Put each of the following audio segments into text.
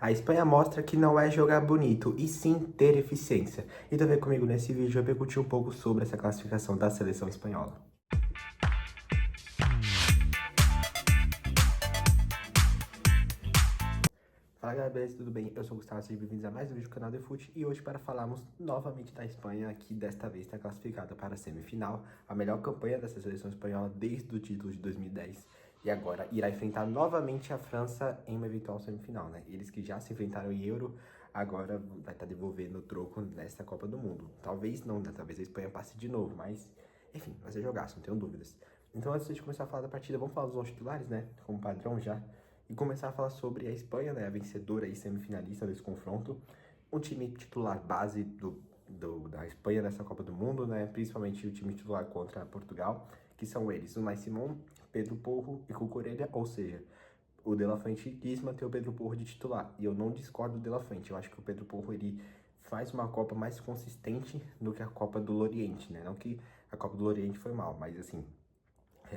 A Espanha mostra que não é jogar bonito, e sim ter eficiência. Então vem comigo nesse vídeo, eu repercutir um pouco sobre essa classificação da seleção espanhola. Fala galera, beleza? Tudo bem? Eu sou o Gustavo, sejam bem-vindos a mais um vídeo do canal DeFoot e hoje para falarmos novamente da Espanha, que desta vez está classificada para a semifinal, a melhor campanha dessa seleção espanhola desde o título de 2010 e agora irá enfrentar novamente a França em uma eventual semifinal, né? Eles que já se enfrentaram em Euro, agora vai estar devolvendo o troco nesta Copa do Mundo. Talvez não, né? Talvez a Espanha passe de novo, mas enfim, vai ser jogaço, não tenho dúvidas. Então antes de começar a falar da partida, vamos falar dos 11 titulares, né? Como padrão já. E começar a falar sobre a Espanha, né, a vencedora e semifinalista desse confronto. Um time titular base da Espanha nessa Copa do Mundo, né, principalmente o time titular contra Portugal, que são eles, o Unai Simón, Pedro Porro e Cucurella, ou seja, o De La Fuente quis manter o Pedro Porro de titular, e eu não discordo do De La Fuente, eu acho que o Pedro Porro, ele faz uma Copa mais consistente do que a Copa do Loriente, né, não que a Copa do Loriente foi mal, mas assim,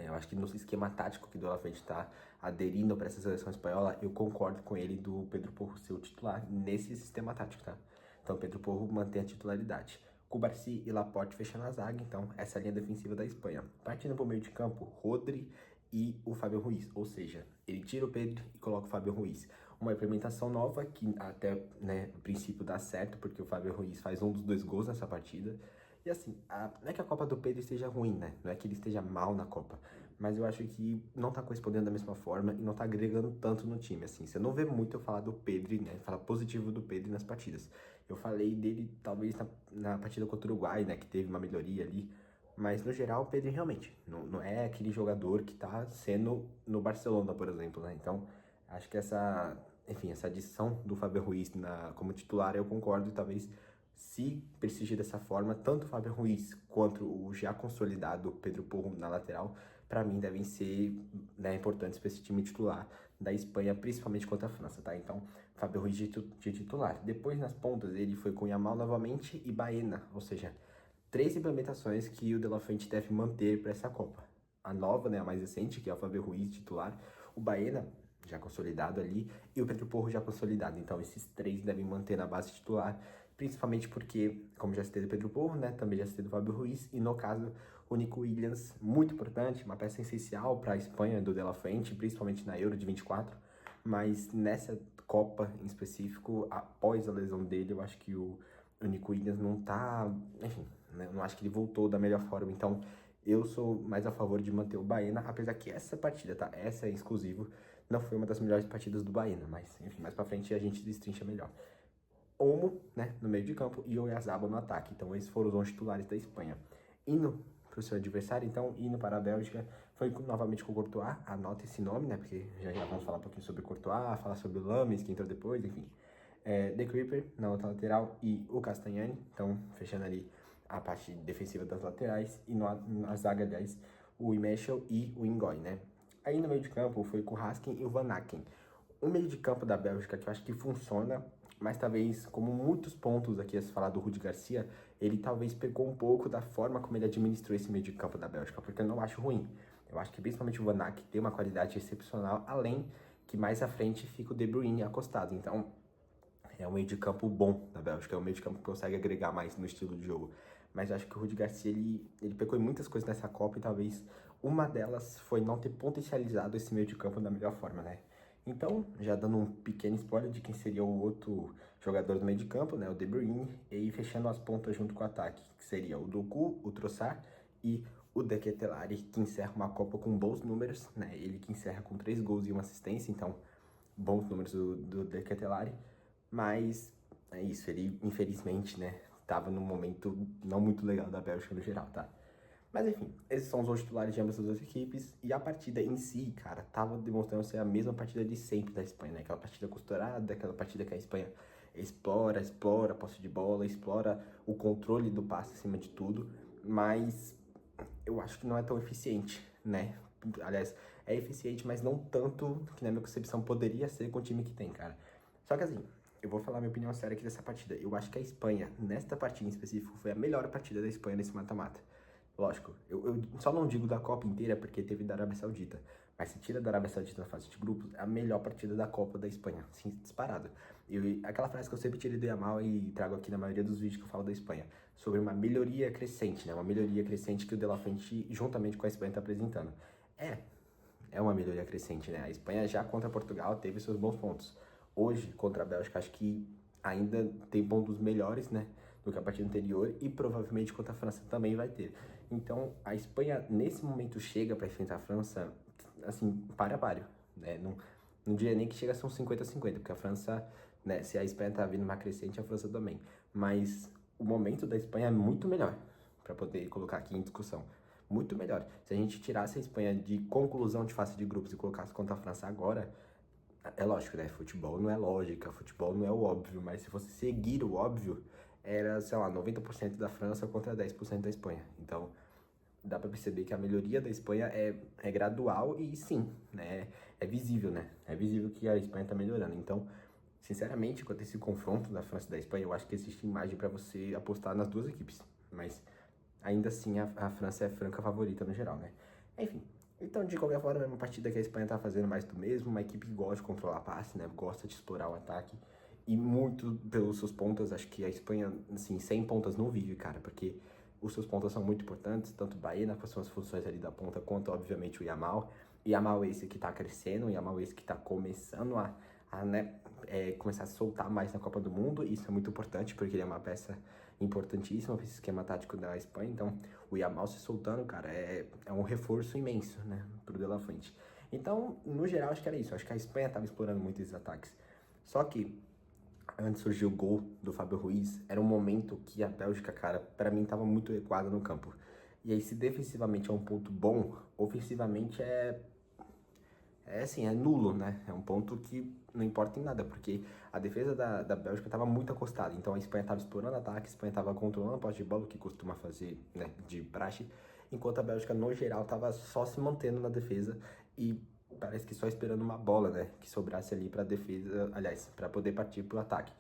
eu acho que no esquema tático que o De La Fuente está aderindo para essa seleção espanhola, eu concordo com ele do Pedro Porro ser o titular nesse sistema tático, tá? Então, Pedro Porro mantém a titularidade. Cubarsí e Laporte fechando a zaga, então, essa é a linha defensiva da Espanha. Partindo para o meio de campo, Rodri e o Fábio Ruiz, ou seja, ele tira o Pedro e coloca o Fábio Ruiz. Uma implementação nova que até, né, no princípio dá certo, porque o Fábio Ruiz faz um dos 2 gols nessa partida. E assim, não é que a Copa do Pedro esteja ruim, né? Não é que ele esteja mal na Copa. Mas eu acho que não tá correspondendo da mesma forma e não tá agregando tanto no time, assim. Você não vê muito eu falar do Pedro, né? Falar positivo do Pedro nas partidas. Eu falei dele, talvez, na partida contra o Uruguai, né? Que teve uma melhoria ali. Mas, no geral, o Pedro realmente não é aquele jogador que tá sendo no Barcelona, por exemplo, né? Então, acho que enfim, essa adição do Fábio Ruiz como titular, eu concordo e talvez se persistir dessa forma, tanto o Fábio Ruiz quanto o já consolidado Pedro Porro na lateral, para mim devem ser, né, importantes para esse time titular da Espanha, principalmente contra a França, tá? Então, Fábio Ruiz de titular. Depois, nas pontas, ele foi com Yamal novamente e Baena, ou seja, 3 implementações que o De La Fuente deve manter para essa Copa. A nova, né, a mais recente, que é o Fábio Ruiz titular, o Baena já consolidado ali e o Pedro Porro já consolidado. Então, esses 3 devem manter na base titular, principalmente porque, como já citei do Pedro Porro, né, também já citei do Fábio Ruiz, e no caso, o Nico Williams, muito importante, uma peça essencial para a Espanha do De La Fuente, principalmente na Euro de 24, mas nessa Copa em específico, após a lesão dele, eu acho que o Nico Williams não tá, enfim, né, não acho que ele voltou da melhor forma, então eu sou mais a favor de manter o Baena, apesar que essa partida, tá, essa é exclusivo, não foi uma das melhores partidas do Baena, mas enfim, mais pra frente a gente destrincha melhor. Olmo, né, no meio de campo, e Oyarzabal no ataque. Então, esses foram os 11 titulares da Espanha. Indo para o seu adversário, então, indo para a Bélgica, foi novamente com o Courtois. Anota esse nome, né, porque já vamos falar um pouquinho sobre o Courtois, falar sobre o Lames, que entrou depois, enfim. The Creeper na outra lateral e o Castanhani, então, fechando ali a parte defensiva das laterais. E na zaga, aliás, o Imechel e o Ingoy, né. Aí no meio de campo foi com o Raskin e o Van Aken. O meio de campo da Bélgica que eu acho que funciona, mas talvez, como muitos pontos aqui a se falar do Rudi Garcia, ele talvez pegou um pouco da forma como ele administrou esse meio de campo da Bélgica, porque eu não acho ruim. Eu acho que principalmente o Van Aken tem uma qualidade excepcional, além que mais à frente fica o De Bruyne acostado. Então, é um meio de campo bom da Bélgica, é um meio de campo que consegue agregar mais no estilo de jogo. Mas eu acho que o Rudi Garcia, ele pecou em muitas coisas nessa Copa e talvez uma delas foi não ter potencializado esse meio de campo da melhor forma, né? Então, já dando um pequeno spoiler de quem seria o outro jogador do meio de campo, né, o De Bruyne, e fechando as pontas junto com o ataque, que seria o Doku, o Trossard e o De Ketelaere, que encerra uma Copa com bons números, né, ele que encerra com 3 gols e uma assistência, então, bons números do De Ketelaere, mas é isso, ele infelizmente, né, tava num momento não muito legal da Bélgica no geral, tá? Mas enfim, esses são os 11 titulares de ambas as duas equipes. E a partida em si, cara, tava demonstrando ser a mesma partida de sempre da Espanha, né? Aquela partida costurada, aquela partida que a Espanha explora a posse de bola, explora o controle do passe acima de tudo. Mas eu acho que não é tão eficiente, né? Aliás, é eficiente, mas não tanto que na minha concepção poderia ser com o time que tem, cara. Só que assim, eu vou falar minha opinião séria aqui dessa partida. Eu acho que a Espanha, nesta partida em específico, foi a melhor partida da Espanha nesse mata-mata. Lógico, eu só não digo da Copa inteira porque teve da Arábia Saudita. Mas se tira da Arábia Saudita na fase de grupos, é a melhor partida da Copa da Espanha, assim, disparado. Aquela frase que eu sempre tirei do Yamal e trago aqui na maioria dos vídeos que eu falo da Espanha, sobre uma melhoria crescente, né? Uma melhoria crescente que o De La Fuente, juntamente com a Espanha, está apresentando. É uma melhoria crescente, né? A Espanha já contra Portugal teve seus bons pontos. Hoje, contra a Bélgica, acho que ainda tem pontos melhores, né? Do que a partida anterior e provavelmente contra a França também vai ter. Então, a Espanha, nesse momento, chega para enfrentar a França, assim, páreo a páreo, né? Não diria nem que chega a ser um 50-50, porque a França, né? Se a Espanha tá vindo uma crescente, a França também. Mas o momento da Espanha é muito melhor, para poder colocar aqui em discussão. Muito melhor. Se a gente tirasse a Espanha de conclusão de fase de grupos e colocasse contra a França agora, é lógico, né? Futebol não é lógica, futebol não é o óbvio, mas se fosse seguir o óbvio, era, sei lá, 90% da França contra 10% da Espanha. Então, dá pra perceber que a melhoria da Espanha é gradual e sim, né? É visível, né? É visível que a Espanha tá melhorando. Então, sinceramente, quanto a esse confronto da França e da Espanha, eu acho que existe imagem para você apostar nas duas equipes. Mas, ainda assim, a França é franca favorita no geral, né? Enfim. Então, de qualquer forma, é uma partida que a Espanha tá fazendo mais do mesmo, uma equipe que gosta de controlar passe, né? Gosta de explorar o ataque. E muito pelos seus pontas, acho que a Espanha, assim, sem pontas não vive, cara, porque os seus pontas são muito importantes, tanto o Baena com as suas funções ali da ponta, quanto, obviamente, o Yamal. Yamal esse que tá crescendo, Yamal esse que tá começando a né, começar a soltar mais na Copa do Mundo. Isso é muito importante, porque ele é uma peça importantíssima para esse esquema tático da Espanha. Então, o Yamal se soltando, cara, é um reforço imenso, né, pro De La Fuente. Então, no geral, acho que era isso. Acho que a Espanha tava explorando muito esses ataques. Só que, antes surgiu o gol do Fábio Ruiz, era um momento que a Bélgica, cara, pra mim tava muito recuada no campo. E aí, se defensivamente é um ponto bom, ofensivamente assim, é nulo, né? É um ponto que não importa em nada, porque a defesa da Bélgica estava muito acostada. Então a Espanha estava explorando ataque, a Espanha estava controlando a posse de bola, o que costuma fazer, né, de praxe, enquanto a Bélgica, no geral, estava só se mantendo na defesa e parece que só esperando uma bola, né, que sobrasse ali para defesa, aliás, para poder partir pro ataque.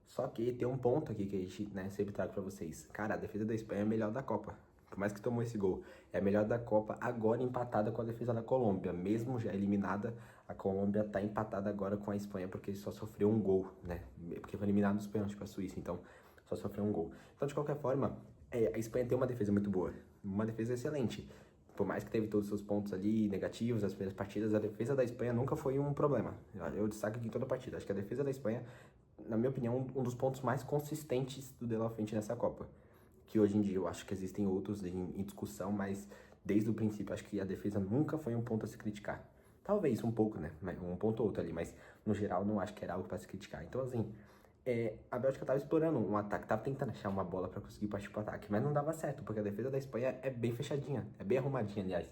Só que tem um ponto aqui que a gente, né, sempre trago para vocês. Cara, a defesa da Espanha é a melhor da Copa. Por mais que tomou esse gol, é a melhor da Copa, agora empatada com a defesa da Colômbia. Mesmo já eliminada, a Colômbia tá empatada agora com a Espanha, porque só sofreu um gol, né? Porque foi eliminado dos pênaltis com a Suíça, então só sofreu um gol. Então, de qualquer forma, a Espanha tem uma defesa muito boa, uma defesa excelente. Por mais que teve todos os seus pontos ali negativos nas primeiras partidas, a defesa da Espanha nunca foi um problema. Eu destaco aqui em toda a partida. Acho que a defesa da Espanha, na minha opinião, um dos pontos mais consistentes do De La Fuente nessa Copa. Que hoje em dia eu acho que existem outros em discussão, mas desde o princípio acho que a defesa nunca foi um ponto a se criticar. Talvez um pouco, né? Um ponto ou outro ali, mas no geral não acho que era algo para se criticar. Então, assim, a Bélgica tava explorando um ataque, tava tentando achar uma bola para conseguir partir pro ataque, mas não dava certo, porque a defesa da Espanha é bem fechadinha, é bem arrumadinha, aliás.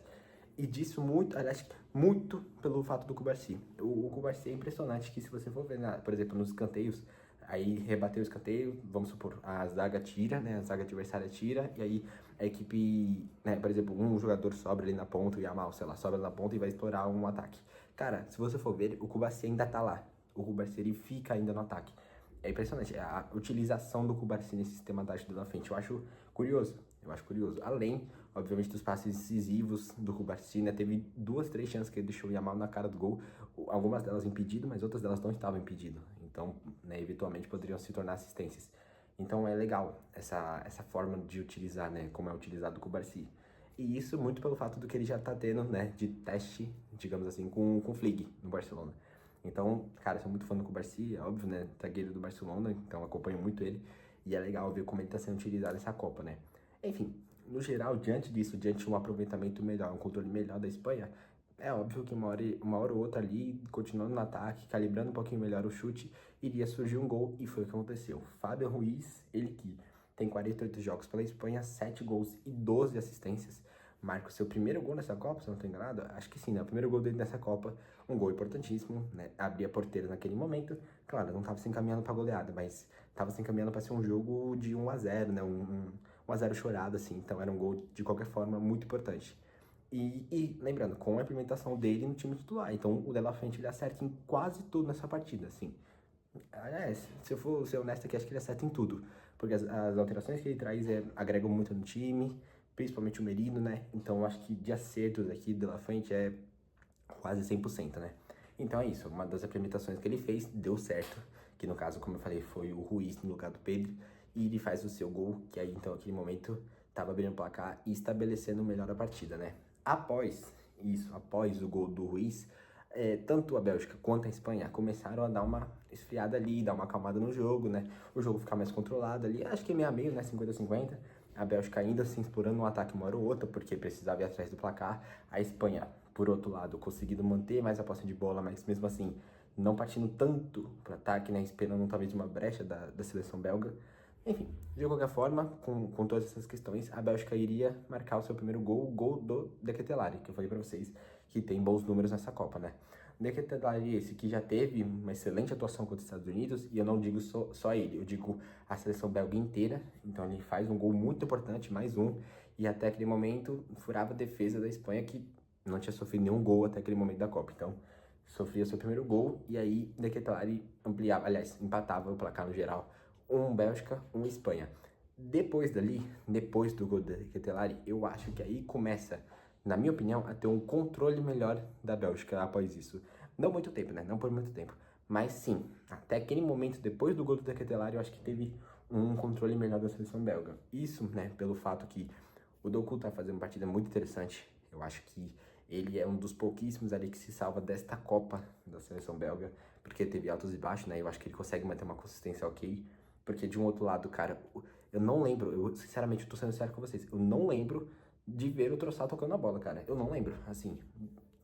E disso muito, aliás, muito pelo fato do Cubarsí. O Cubarsí é impressionante que se você for ver, por exemplo, nos escanteios, aí rebateu o escanteio, vamos supor, a zaga tira, né? A zaga adversária tira, e aí a equipe, né? Por exemplo, um jogador sobra ali na ponta, o Yamal, sei lá, sobra na ponta e vai explorar um ataque. Cara, se você for ver, o Cubarsí ainda tá lá. O Cubarsí ele fica ainda no ataque. É impressionante a utilização do Cubarsí nesse sistema tático da frente. Eu acho curioso. Eu acho curioso. Além, obviamente, dos passes decisivos do Cubarsí, né? Teve 2, 3 chances que ele deixou o Yamal na cara do gol. Algumas delas impedido, mas outras delas não estavam impedido. Então, né, eventualmente poderiam se tornar assistências. Então é legal essa forma de utilizar, né? Como é utilizado o Cubarsí. E isso muito pelo fato do que ele já tá tendo, né? De teste, digamos assim, com o Flick no Barcelona. Então, cara, eu sou muito fã do Cubarsí, é óbvio, né? Zagueiro do Barcelona, então acompanho muito ele. E é legal ver como ele tá sendo utilizado nessa Copa, né? Enfim, no geral, diante disso, diante de um aproveitamento melhor, um controle melhor da Espanha, é óbvio que uma hora ou outra ali, continuando no ataque, calibrando um pouquinho melhor o chute, iria surgir um gol, e foi o que aconteceu. Fábio Ruiz, ele que tem 48 jogos pela Espanha, 7 gols e 12 assistências, marca o seu primeiro gol nessa Copa, se eu não estou enganado, acho que sim, né? O primeiro gol dele nessa Copa, um gol importantíssimo, né? Abria a porteira naquele momento, claro, não estava se encaminhando para goleada, mas estava se encaminhando para ser um jogo de 1-0, né? Um 1-0 chorado, assim, então era um gol, de qualquer forma, muito importante. E lembrando, com a implementação dele no time titular. Então o De La Fuente ele acerta em quase tudo nessa partida, assim. Aliás, se eu for ser honesto aqui, acho que ele acerta em tudo. Porque as alterações que ele traz agregam muito no time, principalmente o Merino, né? Então eu acho que de acertos aqui do De La Fuente é quase 100%, né? Então é isso, uma das implementações que ele fez deu certo. que no caso, como eu falei, foi o Ruiz no lugar do Pedro, e ele faz o seu gol, que aí então naquele momento estava abrindo o placar e estabelecendo melhor a partida, né? Após isso, após o gol do Ruiz, tanto a Bélgica quanto a Espanha começaram a dar uma esfriada ali, dar uma acalmada no jogo, né? O jogo ficar mais controlado ali, acho que meio a meio, né? 50-50. A Bélgica ainda assim explorando um ataque uma hora ou outra, porque precisava ir atrás do placar. A Espanha, por outro lado, conseguindo manter mais a posse de bola, mas mesmo assim não partindo tanto para ataque, né? Esperando talvez uma brecha da seleção belga. Enfim, de qualquer forma, com todas essas questões, a Bélgica iria marcar o seu primeiro gol, o gol do De Ketelaere, que eu falei para vocês que tem bons números nessa Copa, né? O De Ketelaere esse que já teve uma excelente atuação contra os Estados Unidos, e eu não digo só ele, eu digo a seleção belga inteira. Então ele faz um gol muito importante, mais um, e até aquele momento furava a defesa da Espanha, que não tinha sofrido nenhum gol até aquele momento da Copa. Então sofria seu primeiro gol, e aí De Ketelaere ampliava, aliás, empatava o placar no geral. Um Bélgica, um Espanha. Depois dali, depois do gol de Ketelaere, eu acho que aí começa, na minha opinião, a ter um controle melhor da Bélgica após isso. Não muito tempo, né? Não por muito tempo. Mas sim, até aquele momento, depois do gol do Ketelaere, eu acho que teve um controle melhor da seleção belga. Isso, né, pelo fato que o Doku tá fazendo uma partida muito interessante. Eu acho que ele é um dos pouquíssimos ali que se salva desta Copa da seleção belga, porque teve altos e baixos, né? Eu acho que ele consegue manter uma consistência ok. Porque de um outro lado, cara, eu não lembro, eu sinceramente eu tô sendo sério com vocês, eu não lembro de ver o Trossard tocando a bola, cara. Eu não lembro, assim,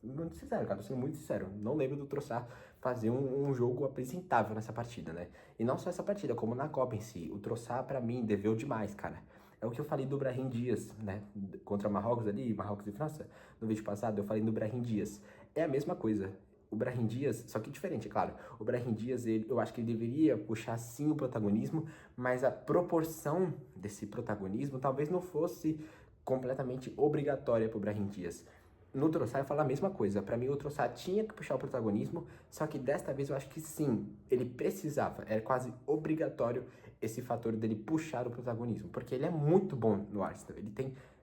muito sincero, cara, tô sendo muito sincero. Não lembro do Trossard fazer um jogo apresentável nessa partida, né? E não só essa partida, como na Copa em si. O Trossard, pra mim, deveu demais, cara. É o que eu falei do Brahim Dias, né? Contra Marrocos ali, Marrocos e França. No vídeo passado, eu falei do Brahim Dias. É a mesma coisa. O Brahim Dias, só que diferente, é claro. O Brahim Dias, eu acho que ele deveria puxar sim o protagonismo, mas a proporção desse protagonismo talvez não fosse completamente obrigatória para o Brahim Dias. No Trossard eu falo a mesma coisa. Para mim o Trossard tinha que puxar o protagonismo, só que desta vez eu acho que sim, ele precisava, era quase obrigatório esse fator dele puxar o protagonismo, porque ele é muito bom no Arsenal.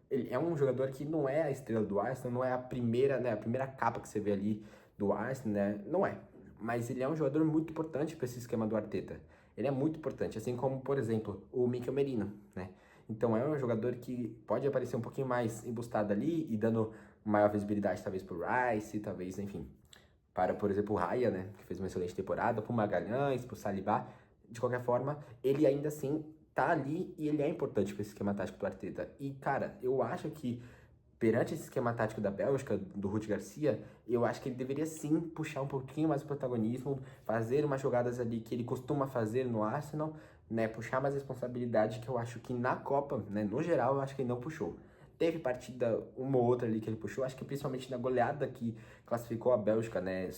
Ele é um jogador que não é a estrela do Arsenal, não é a primeira, né, a primeira capa que você vê ali do Arsenal, né? Não é. Mas ele é um jogador muito importante para esse esquema do Arteta. Ele é muito importante, assim como, por exemplo, o Mikel Merino, né? Então é um jogador que pode aparecer um pouquinho mais embustado ali e dando maior visibilidade talvez pro Rice, talvez, enfim, para, por exemplo, o Raya, né, que fez uma excelente temporada, pro Magalhães, pro Saliba. De qualquer forma, ele ainda assim tá ali e ele é importante para esse esquema tático do Arteta. E, cara, eu acho que perante esse esquema tático da Bélgica, do Ruud Garcia, eu acho que ele deveria sim puxar um pouquinho mais o protagonismo, fazer umas jogadas ali que ele costuma fazer no Arsenal, né, puxar mais responsabilidade, que eu acho que na Copa, né, no geral, eu acho que ele não puxou. Teve partida, uma ou outra ali que ele puxou, acho que principalmente na goleada que classificou a Bélgica, né,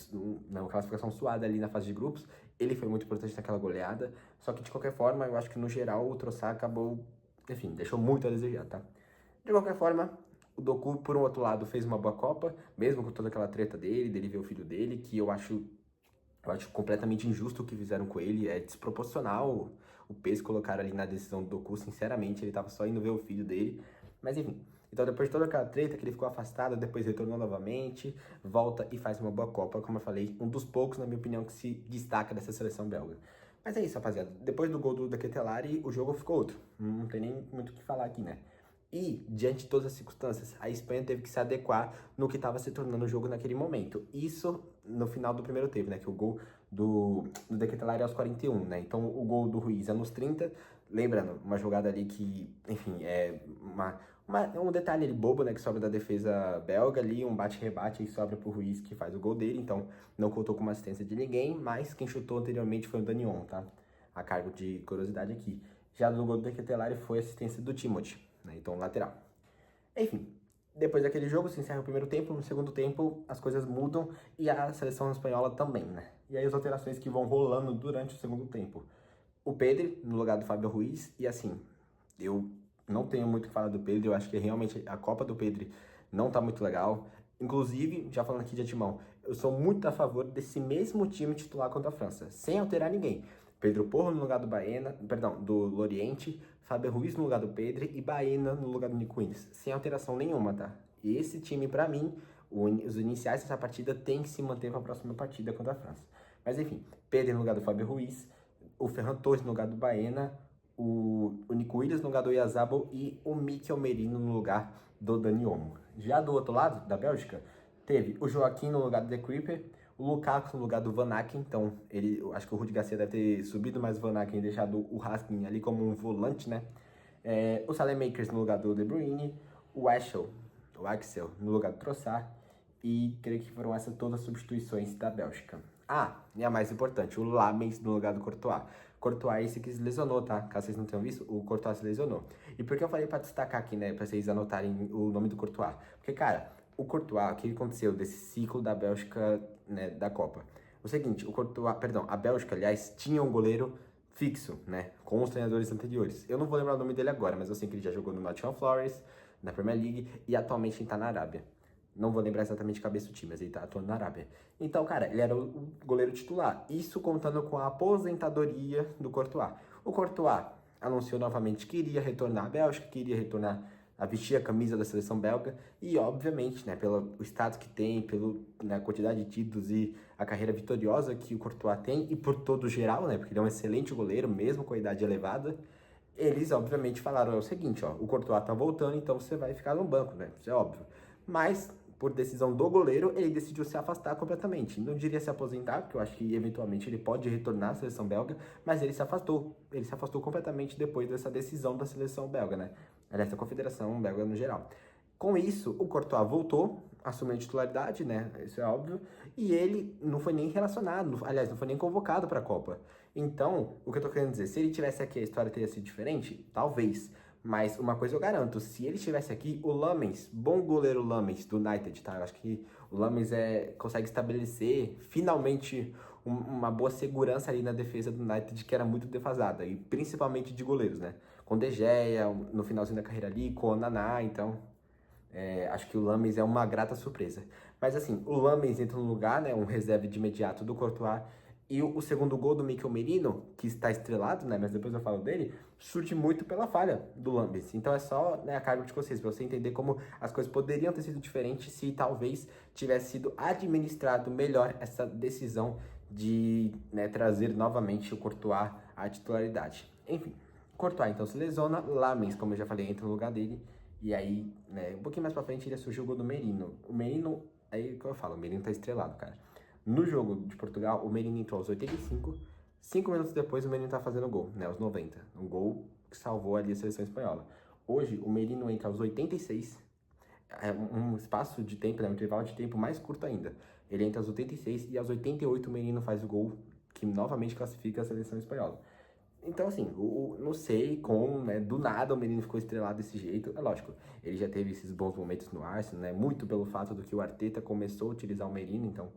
na classificação suada ali na fase de grupos, ele foi muito importante naquela goleada, só que de qualquer forma, eu acho que no geral o Trossard acabou, enfim, deixou muito a desejar, tá? De qualquer forma, o Doku, por um outro lado, fez uma boa Copa, mesmo com toda aquela treta dele ver o filho dele, que eu acho completamente injusto o que fizeram com ele, é desproporcional o peso que colocaram ali na decisão do Doku, sinceramente, ele tava só indo ver o filho dele, mas enfim. Então depois de toda aquela treta que ele ficou afastado, depois retornou novamente, volta e faz uma boa Copa, como eu falei, um dos poucos, na minha opinião, que se destaca dessa seleção belga. Mas é isso, rapaziada. Depois do gol do Ketelaere, o jogo ficou outro. Não tem nem muito o que falar aqui, né? E, diante de todas as circunstâncias, a Espanha teve que se adequar no que estava se tornando o jogo naquele momento. Isso no final do primeiro tempo, né? Que o gol do De Ketelaere é aos 41, né? Então o gol do Ruiz é nos 30. Lembrando, uma jogada ali que, enfim, é um detalhe ali bobo, né? Que sobra da defesa belga ali, um bate-rebate e sobra pro Ruiz que faz o gol dele. Então não contou com uma assistência de ninguém, mas quem chutou anteriormente foi o Danion, tá? A cargo de curiosidade aqui. Já no gol do De Ketelaere foi assistência do Timothy, né? Então lateral. Enfim, depois daquele jogo se encerra o primeiro tempo, no segundo tempo as coisas mudam e a seleção espanhola também, né? E aí as alterações que vão rolando durante o segundo tempo. O Pedri no lugar do Fábio Ruiz, e assim, eu não tenho muito o que falar do Pedri, eu acho que realmente a Copa do Pedri não tá muito legal. Inclusive, já falando aqui de antemão, eu sou muito a favor desse mesmo time titular contra a França, sem alterar ninguém. Pedro Porro no lugar do Baena, perdão, do Loriente, Fábio Ruiz no lugar do Pedri e Baena no lugar do Nico Williams, sem alteração nenhuma, tá? E esse time, pra mim, os iniciais dessa partida tem que se manter para a próxima partida contra a França. Mas enfim, Pedro no lugar do Fábio Ruiz, o Ferran Torres no lugar do Baena, o Nico Williams no lugar do Oyarzabal e o Mikel Merino no lugar do Dani Olmo. Já do outro lado, da Bélgica, teve o Joaquim no lugar do De Cuyper, o Lukaku no lugar do Van Aken, então acho que o Rudi Garcia deve ter subido mais o Van Aken e deixado o Haskins ali como um volante, né? O Saelemaekers no lugar do De Bruyne, o Axel no lugar do Trossard, e creio que foram essas todas as substituições da Bélgica. E a mais importante, o Lamens no lugar do Courtois. Courtois esse que se lesionou, tá? Caso vocês não tenham visto, o Courtois se lesionou. E por que eu falei pra destacar aqui, né? Pra vocês anotarem o nome do Courtois? Porque, cara, o Courtois, o que aconteceu desse ciclo da Bélgica, né, da Copa? O seguinte, a Bélgica, aliás, tinha um goleiro fixo, né, com os treinadores anteriores. Eu não vou lembrar o nome dele agora, mas eu sei que ele já jogou no Nottingham Forest, na Premier League, e atualmente ele tá na Arábia. Não vou lembrar exatamente de cabeça do time, mas ele tá atuando na Arábia. Então, cara, ele era o goleiro titular. Isso contando com a aposentadoria do Courtois. O Courtois anunciou novamente que iria retornar à Bélgica, que iria retornar a vestir a camisa da seleção belga. E, obviamente, né, pelo status que tem, na quantidade de títulos e a carreira vitoriosa que o Courtois tem, e por todo o geral, né, porque ele é um excelente goleiro, mesmo com a idade elevada, eles, obviamente, falaram, é o seguinte, ó, o Courtois tá voltando, então você vai ficar no banco, né, isso é óbvio. Mas, por decisão do goleiro, ele decidiu se afastar completamente. Não diria se aposentar, porque eu acho que, eventualmente, ele pode retornar à seleção belga, mas ele se afastou. Ele se afastou completamente depois dessa decisão da seleção belga, né, aliás, da Confederação Belga no geral. Com isso, o Courtois voltou, assumiu a titularidade, né? Isso é óbvio. E ele não foi nem relacionado, aliás, não foi nem convocado para a Copa. Então, o que eu tô querendo dizer, se ele tivesse aqui, a história teria sido diferente? Talvez. Mas uma coisa eu garanto, se ele estivesse aqui, o Lamens, bom goleiro Lamens do United, tá? Eu acho que o Lamens consegue estabelecer finalmente uma boa segurança ali na defesa do United, que era muito defasada, e principalmente de goleiros, né? Com De Gea, no finalzinho da carreira ali, com o Naná, então acho que o Lamens é uma grata surpresa. Mas assim, o Lamens entra no lugar, né, um reserva de imediato do Courtois, e o segundo gol do Mikel Merino, que está estrelado, né, mas depois eu falo dele, surge muito pela falha do Lamens. Então é só, né, a cargo de vocês, para você entender como as coisas poderiam ter sido diferentes se talvez tivesse sido administrado melhor essa decisão de, né, trazer novamente o Courtois à titularidade. Enfim, Courtois então se lesiona, Lamens, como eu já falei, entra no lugar dele, e aí, né, um pouquinho mais pra frente ele surgiu o gol do Merino. O Merino, aí que eu falo, o Merino tá estrelado, cara. No jogo de Portugal, o Merino entrou aos 85, 5 minutos depois o Merino tá fazendo gol, né, aos 90. Um gol que salvou ali a seleção espanhola. Hoje, o Merino entra aos 86, um espaço de tempo, né, um intervalo de tempo mais curto ainda. Ele entra aos 86 e aos 88 o Merino faz o gol que novamente classifica a seleção espanhola. Então, assim, não sei como, né, do nada o menino ficou estrelado desse jeito. É lógico, ele já teve esses bons momentos no Arsenal, né, muito pelo fato do que o Arteta começou a utilizar o Merino, então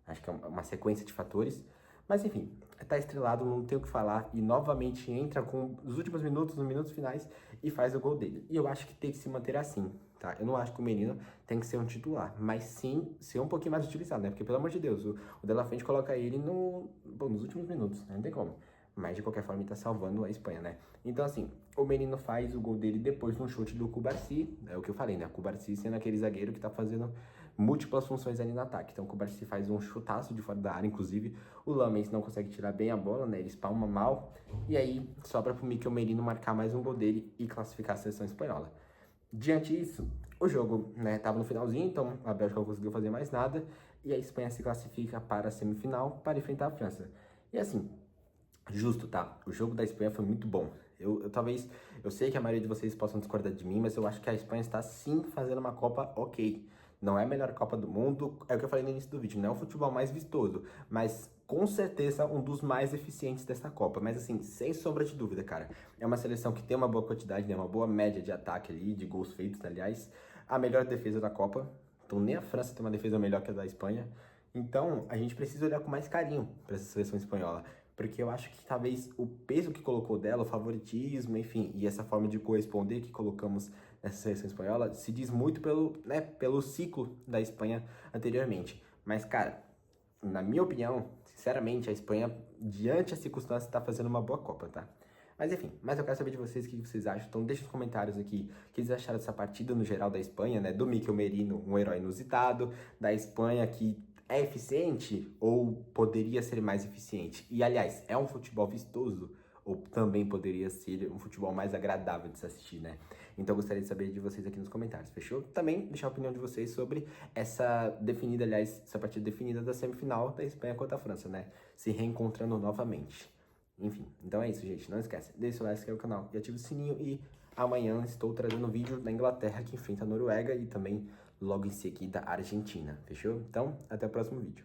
acho que é uma sequência de fatores. Mas, enfim, tá estrelado, não tem o que falar, e novamente entra com os últimos minutos, nos minutos finais, e faz o gol dele. E eu acho que tem que se manter assim, tá? Eu não acho que o menino tem que ser um titular, mas sim ser um pouquinho mais utilizado, né? Porque, pelo amor de Deus, o De La Fuente coloca ele nos últimos minutos, né? Não tem como. Mas, de qualquer forma, ele tá salvando a Espanha, né? Então, assim, o menino faz o gol dele depois de um chute do Cubarsí. É o que eu falei, né? O Cubarsí sendo aquele zagueiro que tá fazendo múltiplas funções ali no ataque. Então, o Cubarsí faz um chutaço de fora da área, inclusive. O Lamens não consegue tirar bem a bola, né? Ele espalma mal. E aí, sobra pro Mikel Merino marcar mais um gol dele e classificar a seleção espanhola. Diante disso, o jogo, né, tava no finalzinho, então a Bélgica não conseguiu fazer mais nada. E a Espanha se classifica para a semifinal para enfrentar a França. E assim, justo, tá? O jogo da Espanha foi muito bom. Eu sei que a maioria de vocês possam discordar de mim, mas eu acho que a Espanha está sim fazendo uma Copa ok. Não é a melhor Copa do mundo, é o que eu falei no início do vídeo, não é o futebol mais vistoso, mas com certeza um dos mais eficientes dessa Copa. Mas assim, sem sombra de dúvida, cara, é uma seleção que tem uma boa quantidade, né, uma boa média de ataque ali, de gols feitos, aliás, a melhor defesa da Copa. Então nem a França tem uma defesa melhor que a da Espanha. Então a gente precisa olhar com mais carinho para essa seleção espanhola. Porque eu acho que talvez o peso que colocou dela, o favoritismo, enfim, e essa forma de corresponder que colocamos nessa seleção espanhola, se diz muito pelo ciclo da Espanha anteriormente. Mas, cara, na minha opinião, sinceramente, a Espanha, diante das circunstâncias, está fazendo uma boa Copa, tá? Mas enfim, mas eu quero saber de vocês o que vocês acham. Então deixa nos comentários aqui o que vocês acharam dessa partida no geral da Espanha, né? Do Mikel Merino, um herói inusitado, da Espanha que É eficiente ou poderia ser mais eficiente? E, aliás, é um futebol vistoso ou também poderia ser um futebol mais agradável de se assistir, né? Então eu gostaria de saber de vocês aqui nos comentários, fechou? Também deixar a opinião de vocês sobre essa definida, aliás, essa partida definida da semifinal da Espanha contra a França, né? Se reencontrando novamente. Enfim, então é isso, gente. Não esquece, deixa o like, se inscreve no canal e ativa o sininho. E amanhã estou trazendo um vídeo da Inglaterra que enfrenta a Noruega e também logo em seguida a Argentina, fechou? Então, até o próximo vídeo.